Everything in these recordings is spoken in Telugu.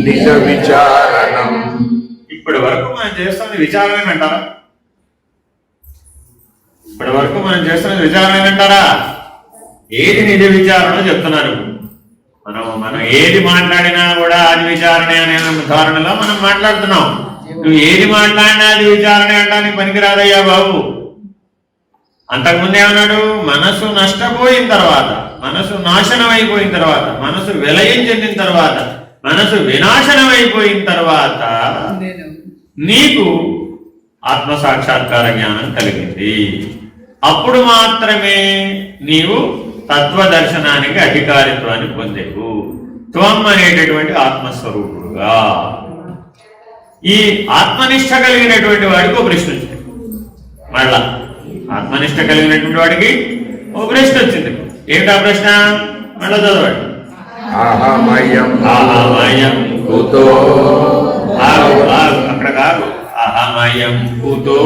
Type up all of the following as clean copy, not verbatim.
నిజ విచారణం. ఇప్పటి వరకు మనం చేస్తున్నది విచారణ అంటారా? ఇప్పటి వరకు మనం చేస్తున్నది విచారణ అంటారా? ఏది నిజ విచారణ చెప్తున్నారు. మనం ఏది మాట్లాడినా కూడా అది విచారణ అనే ధారణలో మనం మాట్లాడుతున్నాం. నువ్వు ఏది మాట్లాడినా అది విచారణ అంటానికి పనికిరాదయ్యా బాబు. అంతకుముందు ఏమన్నాడు? మనసు నష్టపోయిన తర్వాత, మనసు నాశనం అయిపోయిన తర్వాత, మనసు విలయం చెందిన తర్వాత, మనసు వినాశనం అయిపోయిన తర్వాత నీకు ఆత్మసాక్షాత్కార జ్ఞానం కలిగింది. అప్పుడు మాత్రమే నీవు తత్వదర్శనానికి అధికారిత్వాన్ని పొందేవు. త్వం అనేటటువంటి ఆత్మస్వరూపుడుగా. ఈ ఆత్మనిష్ట కలిగినటువంటి వాడికి ఒక ప్రశ్న వచ్చింది. మళ్ళా ఆత్మనిష్ట కలిగినటువంటి వాడికి ఓ ప్రశ్న వచ్చింది. ఏమిటా ప్రశ్న? మళ్ళా చదవండి. అహమయం కుతో. అక్కడ కాదు. అహమయం కుతో.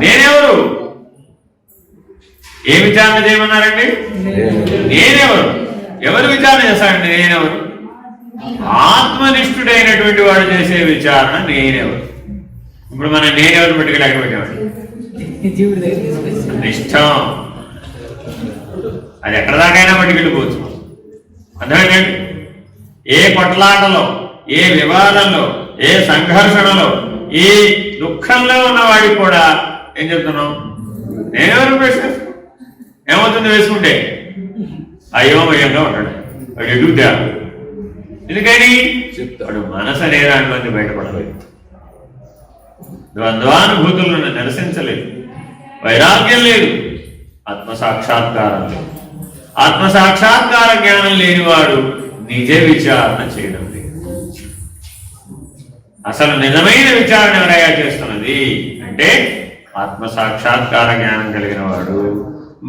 నేనెవరు? ఏ విచారణ చేయమన్నారండి? నేనెవరు? ఎవరు విచారణ చేస్తాడండి? నేనెవరు? ఆత్మనిష్ఠుడైనటువంటి వాడు చేసే విచారణ నేనెవరు. ఇప్పుడు మనం నేనెవరు పట్టుకెళ్ళి అక్కడ పెట్టేవాడు ఇష్టం. అది ఎక్కడ దాకైనా పట్టుకెళ్ళిపోవచ్చు. అర్థమేంటండి? ఏ కొట్లాటలో, ఏ వివాదంలో, ఏ సంఘర్షణలో, ఈ దుఃఖంలో ఉన్నవాడికి కూడా ఏం చెప్తున్నాం? నేనెవరు ప్రశ్న ఏమవుతుంది వేసుకుంటే? అయోమయంగా ఉంటాడు వాడు. ఎదుగుతా ఎందుకని? వాడు మనసు అనే దాంట్లోంచి బయటపడలేదు, ద్వంద్వానుభూతులను నిరసించలేదు, వైరాగ్యం లేదు, ఆత్మసాక్షాత్కారం లేదు. ఆత్మసాక్షాత్కార జ్ఞానం లేనివాడు నిజ విచారణ చేయడం లేదు. అసలు నిజమైన విచారణ ఎవరయ్యా చేస్తున్నది అంటే ఆత్మసాక్షాత్కార జ్ఞానం కలిగిన వాడు.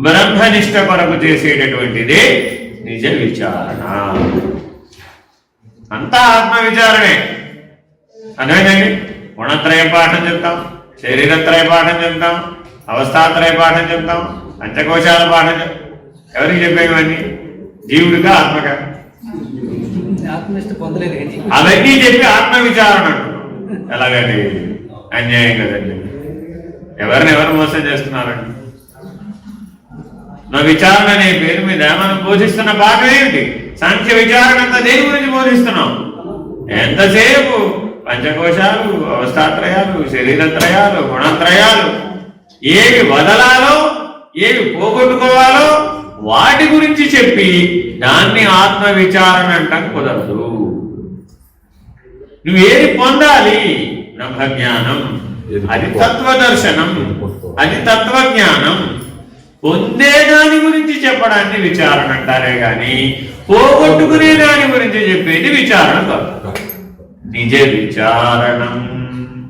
బ్రహ్మనిష్ట కొరకు చేసేటటువంటిదే నిజ విచారణ. అంతా ఆత్మ విచారణే. అదేనండి, గుణత్రయ పాఠం చెప్తాం, శరీరత్రయ పాఠం చెప్తాం, అవస్థాత్రయ పాఠం చెప్తాం, పంచకోశాల పాఠం చెప్తాం. ఎవరికి చెప్పేవన్నీ? జీవుడిగా ఆత్మగా అవన్నీ చెప్పి ఆత్మ విచారణ అంటున్నాం. ఎలాగండి? అన్యాయం కదండి. ఎవరు మోసం చేస్తున్నారండి? నా విచారణ అనే పేరు మీద మనం బోధిస్తున్న పాఠం ఏమిటి? సాంఖ్య విచారణ అంతా దేని గురించి బోధిస్తున్నాం? ఎంతసేపు పంచకోశాలు, అవస్థాత్రయాలు, శరీరత్రయాలు, గుణత్రయాలు, ఏవి వదలాలో, ఏవి పోగొట్టుకోవాలో వాటి గురించి చెప్పి దాన్ని ఆత్మ విచారణ అంటాం కుదరదు. నువ్వు ఏది పొందాలి? బ్రహ్మజ్ఞానం. అది తత్వదర్శనం, అది తత్వజ్ఞానం. పొందే దాని గురించి చెప్పడాన్ని విచారణ అంటారే గాని పోగొట్టుకునే దాని గురించి చెప్పేది విచారణ కాదు. నిజ విచారణం.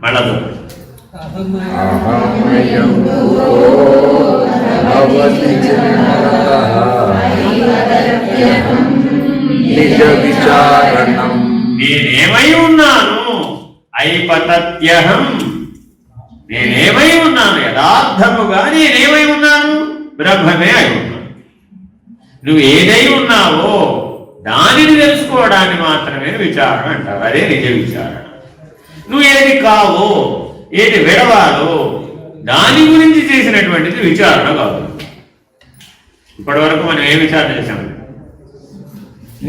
మళ్ళీ నిజ విచారణం. నేనేమై ఉన్నాను? ఐపతత్యహం. నేనేమై ఉన్నాను? యథార్థముగా నేనేమై ఉన్నాను? బ్రహ్మమే అయి ఉన్నాను. నువ్వు ఏదై ఉన్నావో దానిని తెలుసుకోవడాన్ని మాత్రమే విచారణ అంటారు. అదే నిజ విచారణ. నువ్వు ఏది కావో, ఏది విడవాలో దాని గురించి చేసినటువంటిది విచారణ కాదు. ఇప్పటి వరకు మనం ఏ విచారణ చేశాము?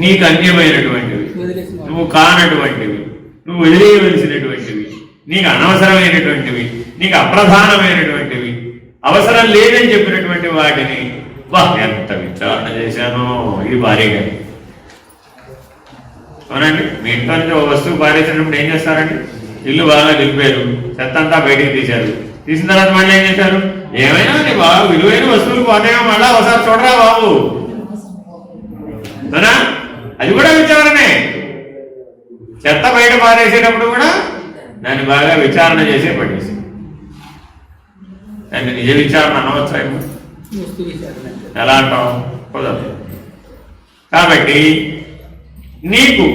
నీకు అన్యమైనటువంటివి, నువ్వు కానటువంటివి, నువ్వు వదిలేయవలసినటువంటివి, నీకు అనవసరమైనటువంటివి, నీకు అప్రధానమైనటువంటివి, అవసరం లేదని చెప్పినటువంటి వాటిని ఎంత విచారణ చేశానో. ఇది భారీగా. అవునండి, మీ ఇంట్లో నుంచి ఒక వస్తువు పారేసినప్పుడు ఏం చేస్తారండి? ఇల్లు బాగా నిలిపారు, చెత్త అంతా బయటికి తీశారు. తీసిన తర్వాత మళ్ళీ ఏం చేశారు? ఏమైనా నీ బాగా విలువైన వస్తువులు పోతాయో మళ్ళా ఒకసారి చూడరా బాబు. అది కూడా విచారణే. చెత్త బయట పారేసేటప్పుడు కూడా దాన్ని బాగా విచారణ చేసే పడేసి దాన్ని నిజ విచారణ అనవచ్చా? ఎలా అంటాం? కుదరదు. కాబట్టి నీకు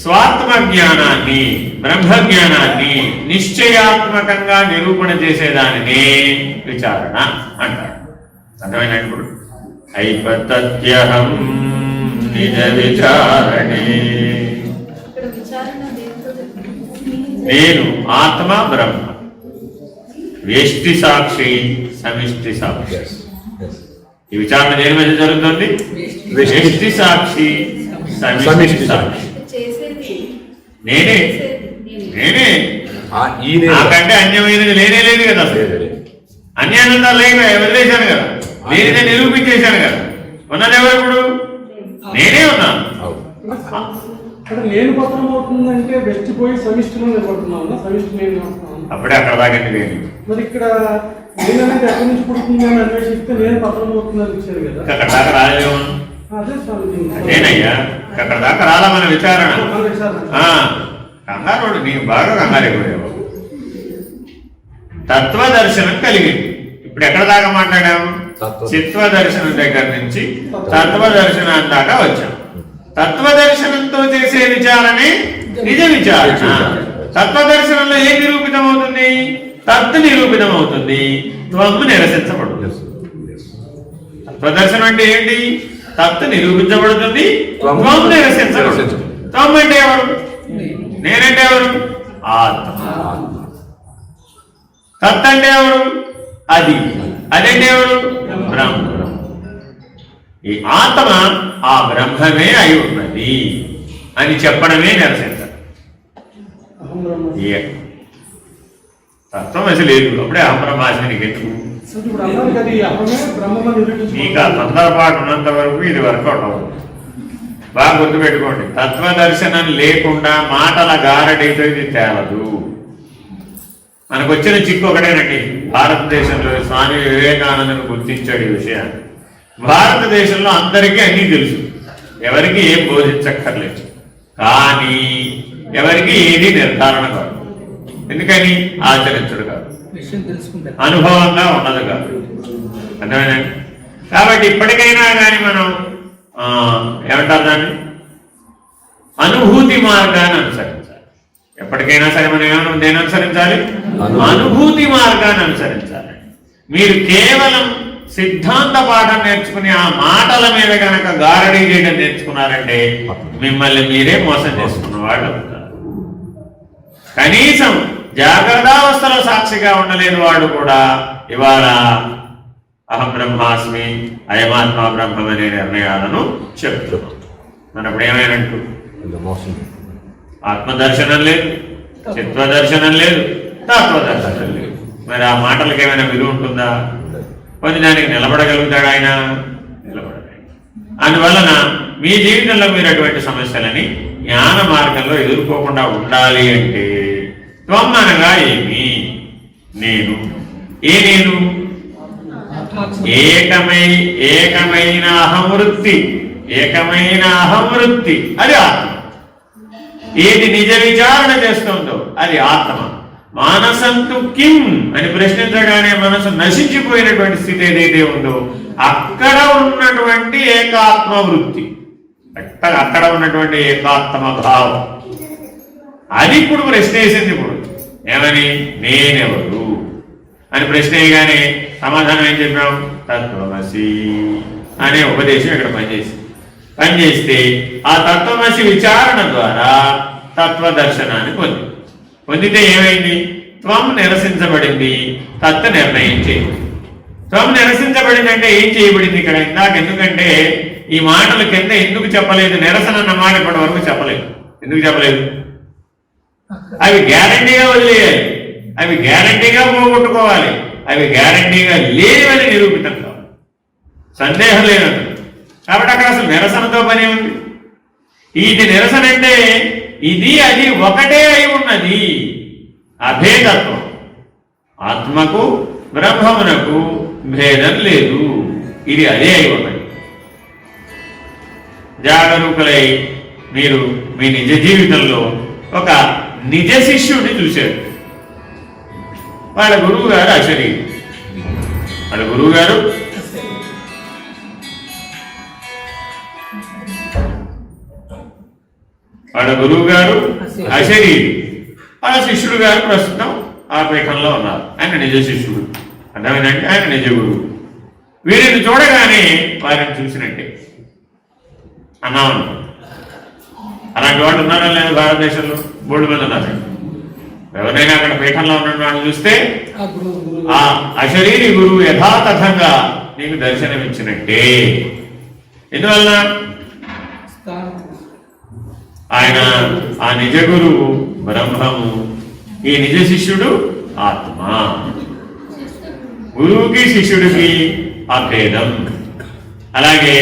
స్వాత్మ జ్ఞానాన్ని బ్రహ్మజ్ఞానాన్ని నిశ్చయాత్మకంగా నిరూపణ చేసేదానినే విచారణ అంటారు. అర్థమైనప్పుడు ఐపతత్యహం నిజ విచారణే. నేను ఆత్మ బ్రహ్మ, వ్యష్టి సాక్షి సమిష్టి సాక్షి. ఈ విచారణ దేని మీద జరుగుతుంది? వ్యష్టి సాక్షి సమిష్టి సాక్షి. నేనే నేనే నాకంటే అన్యమైనది లేనే లేదు కదా. అన్యానంతా లేక వదిలేశాను కదా, నేనే నిరూపించేశాను కదా. ఉన్నది ఎవరు ఇప్పుడు? నేనే ఉన్నాను. నేను పత్రం అవుతుందంటే వెస్ట్ పోయి సమిష్టిలో నిలబడుతున్నాను, సమిష్టి నేను అప్పుడే అక్కడ దాకా లేదు. మరి ఇక్కడ నేనంటే ఎక్కడి నుంచి పుడుతుంది అని అన్వేషిస్తే నేను పత్రం అవుతుందని ఇచ్చారు కదా. అక్కడ దాకా రాలేము. అదే స్వామి, అదేనయ్యా, అక్కడ దాకా రాలా మన విచారణ. కంగారు నీకు బాగా కంగారైపోయావు. తత్వదర్శనం కలిగింది. ఇప్పుడు ఎక్కడ దాకా మాట్లాడాము? చిత్వదర్శనం దగ్గర నుంచి తత్వదర్శనం దాకా వచ్చాం. తత్వదర్శనంతో చేసే విచారణే నిజ విచారణ. తత్వదర్శనంలో ఏం నిరూపితమవుతుంది? తత్తు నిరూపితమవుతుంది, త్వము నిరసించబడుతుంది. తత్వదర్శనం అంటే ఏంటి? తత్తు నిరూపించబడుతుంది, త్వము నిరసించబడుతుంది. త్వం అంటే ఎవరు? నేనంటే ఎవరు? ఆత్మ. తత్ అంటే ఎవరు? అది. అదంటే ఎవరు? బ్రహ్మ. ఈ ఆత్మ ఆ బ్రహ్మమే అయి ఉన్నది అని చెప్పడమే నిరసించడం. తత్వం అసలు లేదు, అప్పుడే అహం బ్రహ్మాస్మి. నీకు ఎందుకు? నీకు ఆ తొందరపాటు ఉన్నంత వరకు ఇది వర్కౌట్ అవ్వదు. బాగా గుర్తుపెట్టుకోండి, తత్వదర్శనం లేకుండా మాటల గారడైతే ఇది తేలదు. మనకు వచ్చిన చిక్కు ఒకటేనండి. భారతదేశంలో స్వామి వివేకానందను గుర్తించాడు ఈ విషయాన్ని. భారతదేశంలో అందరికీ అన్నీ తెలుసు, ఎవరికి ఏం బోధించక్కర్లేదు. కానీ ఎవరికి ఏది నిర్ధారణ కాదు. ఎందుకని? ఆచరించడు కాదు, అనుభవంగా ఉన్నది కాదు. అర్థమైందండి? కాబట్టి ఇప్పటికైనా కానీ మనం ఏమంటారు దాన్ని? అనుభూతి మార్గాన్ని అనుసరించాలి. ఎప్పటికైనా సరే మనం ఏమైనా దేని అనుసరించాలి? అనుభూతి మార్గాన్ని అనుసరించాలి. మీరు కేవలం సిద్ధాంత పాఠం నేర్చుకుని ఆ మాటల మీద కనుక గారడీ చేయడం నేర్చుకున్నారంటే మిమ్మల్ని మీరే మోసం చేసుకున్న వాళ్ళు అవుతారు. కనీసం జాగ్రత్తావస్థలో సాక్షిగా ఉండలేని వాడు కూడా ఇవాళ అహం బ్రహ్మాస్మి, అయమాత్మ బ్రహ్మం అనే నిర్ణయాలను చెప్తున్నాం. మనం ఇప్పుడు ఏమైనట్టు? ఆత్మదర్శనం లేదు, చిత్వదర్శనం లేదు, తత్వదర్శనం లేదు. మరి ఆ మాటలకు ఏమైనా విలువ ఉంటుందా? కొన్ని దానికి నిలబడగలుగుతాడు ఆయన? నిలబడగలడు. అందువలన మీ జీవితంలో మీరు అటువంటి సమస్యలని జ్ఞాన మార్గంలో ఎదుర్కోకుండా ఉండాలి అంటే త్వం అనగా ఏమి? నేను. ఏ నేను? ఏకమైన అహంవృత్తి. ఏకమైన అహంవృత్తి అది ఆత్మ. ఏది నిజ విచారణ చేస్తుందో అది ఆత్మ. మానసంతు కిం అని ప్రశ్నించగానే మనసు నశించిపోయినటువంటి స్థితి ఏదైతే ఉందో అక్కడ ఉన్నటువంటి ఏకాత్మ వృత్తి, అక్కడ ఉన్నటువంటి ఏకాత్మ భావం, అది ఇప్పుడు ప్రశ్న వేసింది. ఇప్పుడు ఏమని? నేనెవరు అని ప్రశ్న వేయగానే సమాధానం ఏం చెప్పాం? తత్వమసి అనే ఉపదేశం ఇక్కడ పనిచేస్తే ఆ తత్వమసి విచారణ ద్వారా తత్వదర్శనాన్ని పొందితే ఏమైంది? త్వం నిరసించబడింది, తత్వ నిర్ణయం చేయబడింది. త్వం నిరసించబడింది అంటే ఏం చేయబడింది ఇక్కడ? ఇందాక ఎందుకంటే ఈ మాటలు కింద ఎందుకు చెప్పలేదు? నిరసన అన్న మాట ఇప్పటి వరకు చెప్పలేదు. ఎందుకు చెప్పలేదు? అవి గ్యారంటీగా వదిలేయాలి, అవి గ్యారంటీగా పోగొట్టుకోవాలి, అవి గ్యారంటీగా లేనివని నిరూపితం కావాలి, సందేహం లేనట్టు. కాబట్టి అక్కడ అసలు నిరసనతో పని ఉంది. ఇది నిరసన అంటే ఇది అది ఒకటే అయి ఉన్నది, అభేదత్వం. ఆత్మకు బ్రహ్మమునకు భేదం లేదు, ఇది అదే అయి ఉన్నది. జాగరూకులై మీరు మీ నిజ జీవితంలో ఒక నిజ శిష్యుడిని చూశారు. వాళ్ళ గురువు గారు అశరీరి. వాళ్ళ గురువు గారు వాళ్ళ గురువు గారు అశరీరి, ఆ శిష్యుడు గారు ప్రస్తుతం ఆ పీఠంలో ఉన్నారు. ఆయన నిజ శిష్యుడు, అర్థమైందంటే ఆయన నిజ గురువు. వీరిని చూడగానే వారిని చూసినట్టే అన్నామను. అలాంటి వాళ్ళు ఉన్నారా లేదు భారతదేశంలో? బోర్డు మీద ఉన్నారు. ఎవరైనా అక్కడ పీఠంలో ఉన్న వాళ్ళని చూస్తే ఆ అశరీరి గురువు యథాతథంగా నీకు దర్శనమిచ్చినట్టే. ఎందువల్ల ఆయన ఆ నిజ గురువు బ్రహ్మము, ఈ నిజ శిష్యుడు ఆత్మ. గురువుకి శిష్యుడికి అభేదం, అలాగే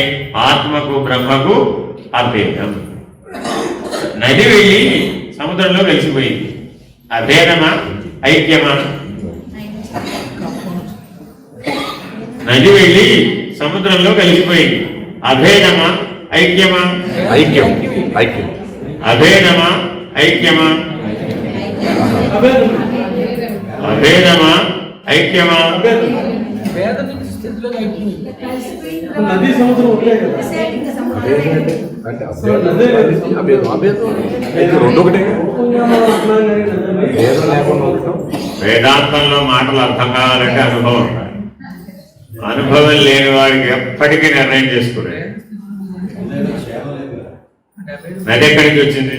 ఆత్మకు బ్రహ్మకు అభేదం. నది వెళ్ళి సముద్రంలో కలిసిపోయింది. అభేదమా ఐక్యమా? నది వెళ్ళి సముద్రంలో కలిసిపోయింది. అభేదమా ఐక్యమా? ఐక్యం. ఐక్యం. అభేదమా ఐక్యమా? అభేదమా ఐక్యమా? నది సముద్రం ఒకటే కదా. రెండు ఒకటే. వేదాంతంలో మాటలు అర్థం కావాలంటే అనుభవం ఉండాలి. అనుభవం లేని వాడికి ఎప్పటికీ నిర్ణయం చేసుకునే. నది ఎక్కడి నుంచి వచ్చింది?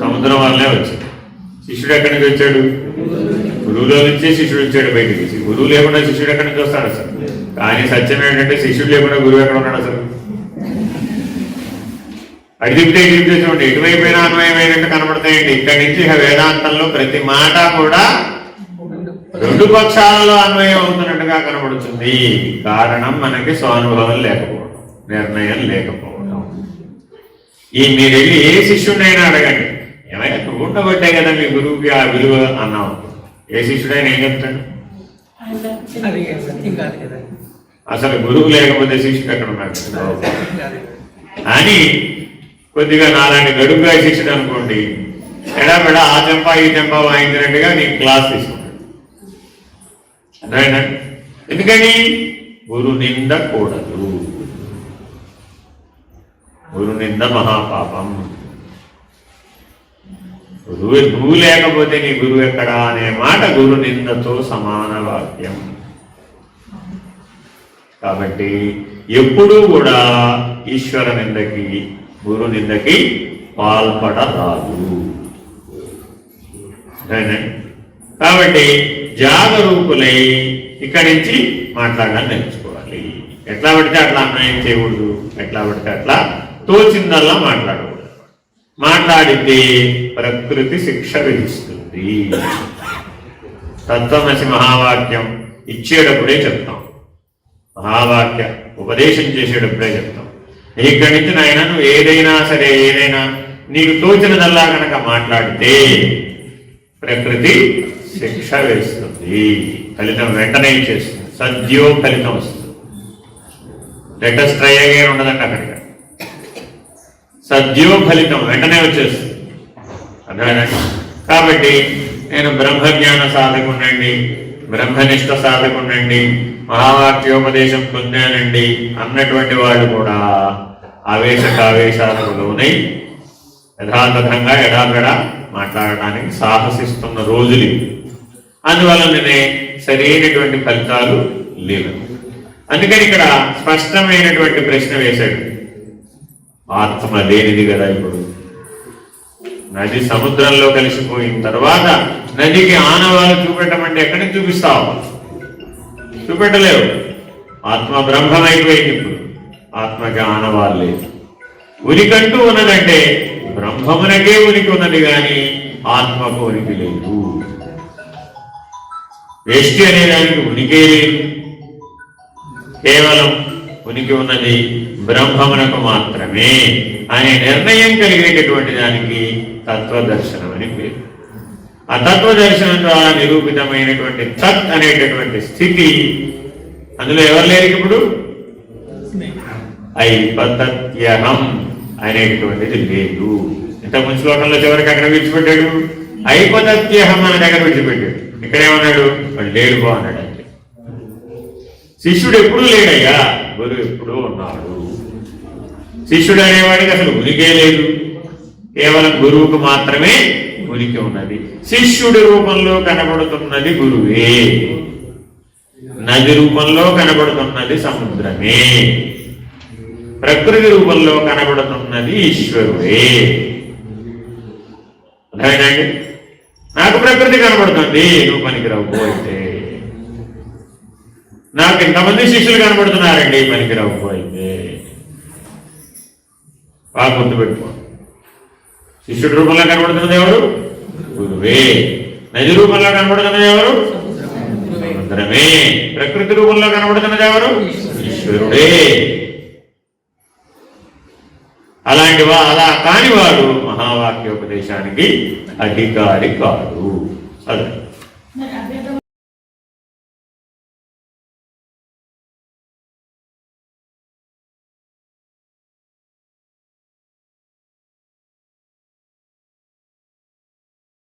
సముద్రం వల్లే వచ్చింది. శిష్యుడు ఎక్కడి నుంచి వచ్చాడు? గురువులో నుంచే శిష్యుడు వచ్చాడు బయటికి. గురువు లేకుండా శిష్యుడు ఎక్కడి నుంచి వస్తాడు అసలు? కానీ సత్యం ఏంటంటే శిష్యుడు లేకుండా గురువు ఎక్కడ ఉన్నాడు అసలు? అడిగితే చూడండి, ఎటువైపోయినా అన్వయమైనట్టు కనబడతాయండి. ఇక్కడి నుంచి వేదాంతంలో ప్రతి మాట కూడా రెండు పక్షాలలో అన్వయం అవుతున్నట్టుగా కనబడుతుంది. కారణం మనకి స్వానుభవం లేకపోవడం, నిర్ణయం లేకపోవడం. మీరు వెళ్ళి ఏ శిష్యుడైనా అడగండి, ఏమైనా నువ్వు ఉండబట్టే కదా మీ గురువుకి ఆ విలువ అన్నావు. ఏ శిష్యుడైనా ఏం చెప్తాడు? అసలు గురువు లేకపోతే శిష్యుడు ఎక్కడ ఉన్నాడు అని కొద్దిగా నాలాంటి గడువుగా శిష్యుడు అనుకోండి, ఎడాపెడా ఆ చెంప ఈ చెంప వాయించినట్టుగా నీకు క్లాస్ తీసుకుంటాడు. అర్థమైనా? ఎందుకని? గురు నింద కూడదు. గురు నింద మహాపాపం. గురువు లేకపోతే నీ గురువు ఎక్కడా అనే మాట గురు నిందతో సమాన వాక్యం. కాబట్టి ఎప్పుడూ కూడా ఈశ్వర నిందకి, గురు నిందకి పాల్పడరాదు. కాబట్టి జాగరూకులై ఇక్కడి నుంచి మాట్లాడడం నేర్చుకోవాలి. ఎట్లా పడితే అట్లా అన్యాయం చేయకూడదు, ఎట్లా పడితే అట్లా తోచిందల్లా మాట్లాడకూడదు. మాట్లాడితే ప్రకృతి శిక్ష విధిస్తుంది. తత్వమసి మహావాక్యం ఇచ్చేటప్పుడే చెప్తాం, మహావాక్య ఉపదేశం చేసేటప్పుడే చెప్తాం. ఇక్కడి నుంచి నాయన నువ్వు ఏదైనా సరే, ఏదైనా నీకు తోచినదల్లా కనుక మాట్లాడితే ప్రకృతి శిక్ష వేస్తుంది. ఫలితం వెంటనే ఇచ్చేస్తుంది, సద్యో ఫలితం వస్తుంది. లెటెస్ట్ ట్రై అగైన్ ఉండదండి అక్కడికి. సద్యో ఫలితం వెంటనే వచ్చేస్తుంది. అర్థమైందండి? కాబట్టి నేను బ్రహ్మజ్ఞాన సాధకుండండి, బ్రహ్మనిష్ట సాధకుండండి, మహావాక్యోపదేశం పొందానండి అన్నటువంటి వాళ్ళు కూడా ఆవేశాలకు లోనై యథాతథంగా ఎడాపెడా మాట్లాడటానికి సాహసిస్తున్న రోజులు. అందువలననే సరైనటువంటి ఫలితాలు లేవు. అందుకని ఇక్కడ స్పష్టమైనటువంటి ప్రశ్న వేశాడు. ఆత్మ లేనిది కదా. ఇప్పుడు నది సముద్రంలో కలిసిపోయిన తర్వాత నదికి ఆనవాళ్ళు చూపెట్టమంటే ఎక్కడి నుంచి చూపిస్తావు? చూపెట్టలేవు. ఆత్మ బ్రహ్మమైపోయింది. ఇప్పుడు ఆత్మకి ఆనవాళ్ళు లేదు. ఉనికంటూ ఉన్నదంటే బ్రహ్మమునకే ఉనికి ఉన్నది కానీ ఆత్మకు ఉనికి లేదు. వ్యష్టి అనేదానికి ఉనికే లేదు. కేవలం ఉనికి ఉన్నది బ్రహ్మమునకు మాత్రమే అనే నిర్ణయం కలిగేటటువంటి దానికి తత్వదర్శనం అని పేరు. ఆ తత్వదర్శనం ద్వారా నిరూపితమైనటువంటి తత్ అనేటటువంటి స్థితి, అందులో ఎవరు లేరు ఇప్పుడు? ఐపతత్యహం అనేటువంటిది లేదు. ఇంతకుముందు శ్లోకంలో చివరికి అక్కడ విడిచిపెట్టాడు. ఐపతత్యహం అనే దగ్గర విడిచిపెట్టాడు. ఇక్కడేమన్నాడు? వాడు లేడు బా అన్నాడు. అంటే శిష్యుడు ఎప్పుడూ లేడయ్యా, గురువు ఎప్పుడూ ఉన్నాడు. శిష్యుడు అనేవాడికి అసలు ఉనికే లేదు. కేవలం గురువుకు మాత్రమే ఉనికి ఉన్నది. శిష్యుడి రూపంలో కనబడుతున్నది గురువే, నది రూపంలో కనబడుతున్నది సముద్రమే, ప్రకృతి రూపంలో కనబడుతున్నది ఈశ్వరుడే. అర్థమైందండి? నాకు ప్రకృతి కనబడుతుంది, నువ్వు పనికిరావు పోయితే. నాకు ఇంతమంది శిష్యులు కనబడుతున్నారండి, పనికిరావు పోయితే. బాగా గుర్తుపెట్టుకో. శిష్యుడి రూపంలో కనబడుతున్నది ఎవరు? గురువే. నది రూపంలో కనబడుతున్నది ఎవరు? సముద్రమే. ప్రకృతి రూపంలో కనబడుతున్నది ఎవరు? ఈశ్వరుడే. అలా కానివాడు మహావాక్యోపదేశానికి అధికారి కాదు. అదే